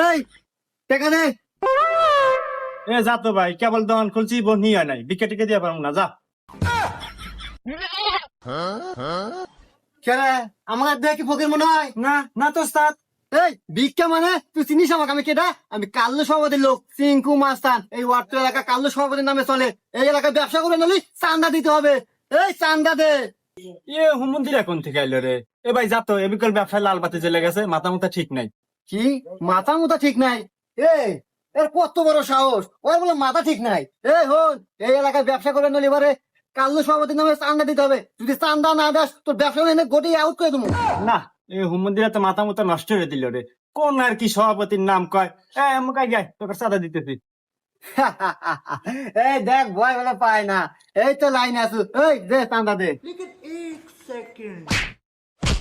এই টাকা দে। এ যা তো ভাই, কেবল দোকান খুলছি, বোন নিয়ে নাই, বিকে টিকে দিয়ে পারবো না, যা। কেরে আমার দেখি ফকির মনে হয়? না না তো ওস্তাদ। এই ভিক্ষা মানে তুই চিনিস আমাকে? আমি কেটা? আমি কাল্লু সভাপতির লোক, সিংকু মাস্তান। এই ওয়ার্ড এলাকা কাল্লু সভাপতির নামে চলে। এই এলাকায় ব্যবসা করে নিলি চান্দা দিতে হবে। এই চান্দা দে। হুমন্দির এখন থেকে আইলো রে। এ ভাই যা তো, এ বিকল ব্যবসায় লাল বাতি জ্বলে গেছে, মাথা মুথা ঠিক নাই। কি মাথা মুথা ঠিক নাই? এই এর কত বড় সাহস, ওর বলে মাথা ঠিক নাই? এই হন, এই এলাকায় ব্যবসা করে নিলি এবারে কাল্লু সভাপতির নামে চান্দা দিতে হবে। যদি চান্দা না দাস তোর ব্যবসা এনে গোটিয়ে আউট করে দেবো। না, এই হুমন্দিরা তো মাথা মুথা নষ্ট করে দিল রে। কোন আর কি সভাপতির নাম কয়? মুখাই গায়, তোকে সাদা দিতেছি। এই দেখ ভয় বলে পায় না। এই তো লাইন আছো, এই দে চান্দা দে। लेकिन एक सेकंड